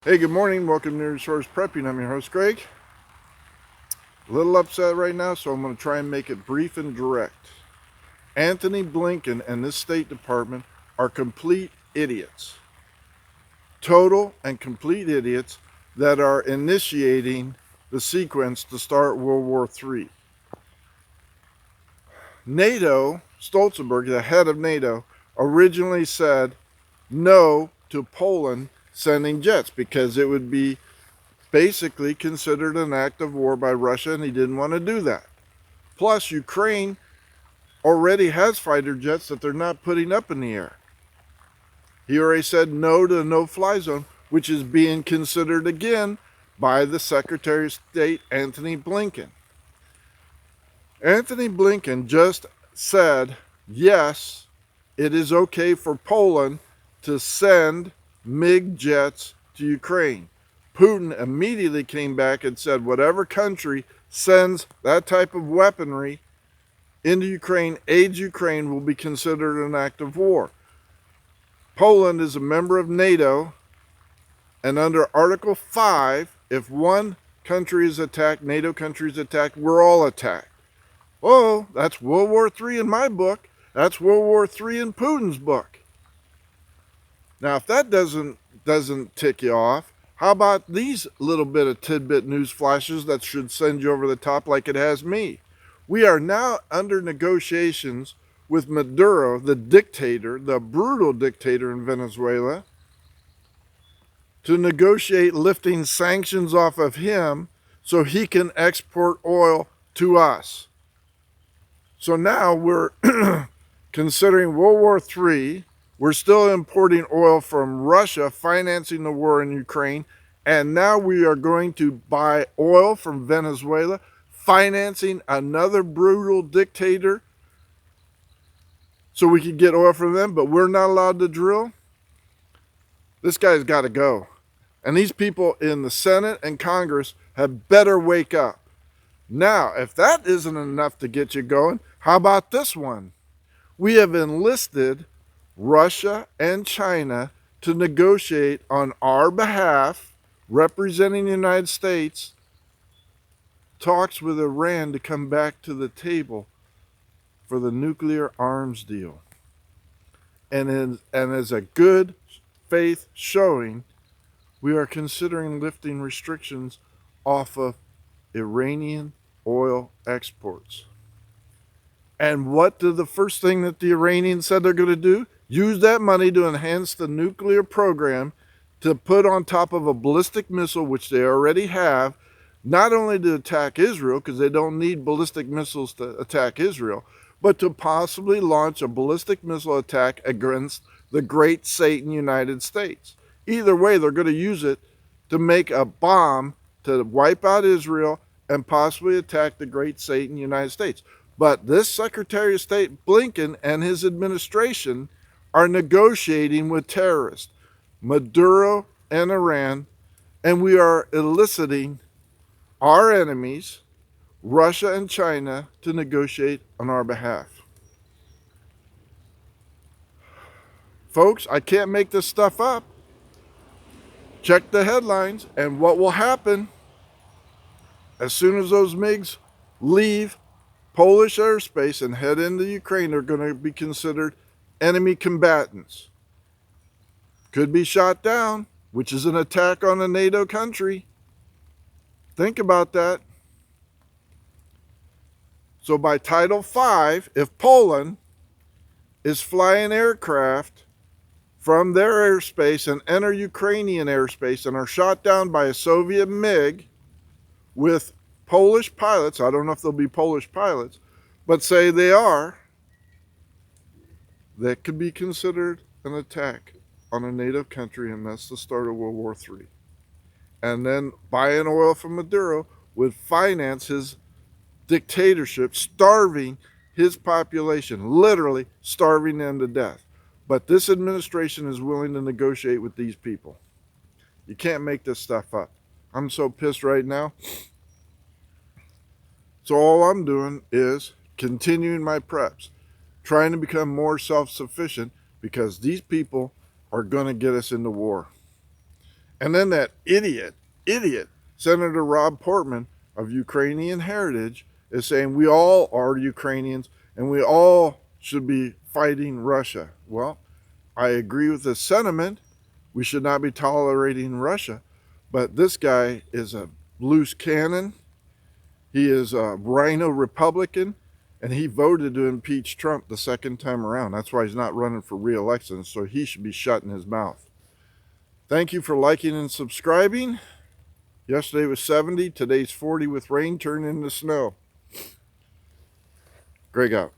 Hey, good morning. Welcome to Resource Prepping. I'm your host, Greg. A little upset right now, so I'm going to try and make it brief and direct. Anthony Blinken and this State Department are complete idiots. Total and complete idiots that are initiating the sequence to start World War III. Nato, Stoltenberg, the head of Nato, originally said no to Poland sending jets because it would be basically considered an act of war by Russia, and he didn't want to do that. Plus, Ukraine already has fighter jets that they're not putting up in the air. He already said no to the no-fly zone, which is being considered again by the Secretary of State, Anthony Blinken. Anthony Blinken just said, yes, it is okay for Poland to send MiG jets to Ukraine. Putin immediately came back and said whatever country sends that type of weaponry into Ukraine, aids Ukraine, will be considered an act of war. Poland is a member of NATO, and under Article 5, if one country is attacked, NATO country is attacked, we're all attacked. Oh, that's World War III in my book. That's World War III in Putin's book. Now, if that doesn't tick you off, how about these little bit of tidbit news flashes that should send you over the top like it has me? We are now under negotiations with Maduro, the dictator, the brutal dictator in Venezuela, to negotiate lifting sanctions off of him so he can export oil to us. So now we're considering World War III. We're still importing oil from Russia, financing the war in Ukraine. And now we are going to buy oil from Venezuela, financing another brutal dictator so we can get oil from them, but we're not allowed to drill. This guy's got to go. And these people in the Senate and Congress had better wake up. Now, if that isn't enough to get you going, how about this one? We have enlisted Russia and China to negotiate on our behalf, representing the United States, talks with Iran to come back to the table for the nuclear arms deal. And as a good faith showing, we are considering lifting restrictions off of Iranian oil exports. And what did the first thing that the Iranians said they're going to do? Use that money to enhance the nuclear program, to put on top of a ballistic missile, which they already have, not only to attack Israel, because they don't need ballistic missiles to attack Israel, but to possibly launch a ballistic missile attack against the great Satan United States. Either way, they're going to use it to make a bomb to wipe out Israel and possibly attack the great Satan United States. But this Secretary of State Blinken and his administration are negotiating with terrorists, Maduro and Iran, and we are eliciting our enemies, Russia and China, to negotiate on our behalf. Folks, I can't make this stuff up. Check the headlines, and what will happen as soon as those MiGs leave Polish airspace and head into Ukraine, they're going to be considered enemy combatants. Could be shot down, which is an attack on a NATO country. Think about that. So by Title V, if Poland is flying aircraft from their airspace and enter Ukrainian airspace and are shot down by a Soviet MiG with Polish pilots, I don't know if they'll be Polish pilots, but say they are, that could be considered an attack on a NATO country, and that's the start of World War III. And then buying oil from Maduro would finance his dictatorship, starving his population, literally starving them to death. But this administration is willing to negotiate with these people. You can't make this stuff up. I'm so pissed right now. So all I'm doing is continuing my preps, trying to become more self-sufficient, because these people are going to get us into war. And then that idiot, Senator Rob Portman of Ukrainian heritage is saying we all are Ukrainians and we all should be fighting Russia. Well, I agree with the sentiment. We should not be tolerating Russia. But this guy is a loose cannon. He is a rhino Republican, and he voted to impeach Trump the second time around. That's why he's not running for re-election, so he should be shutting his mouth. Thank you for liking and subscribing. Yesterday was 70, today's 40 with rain turning into snow. Greg out.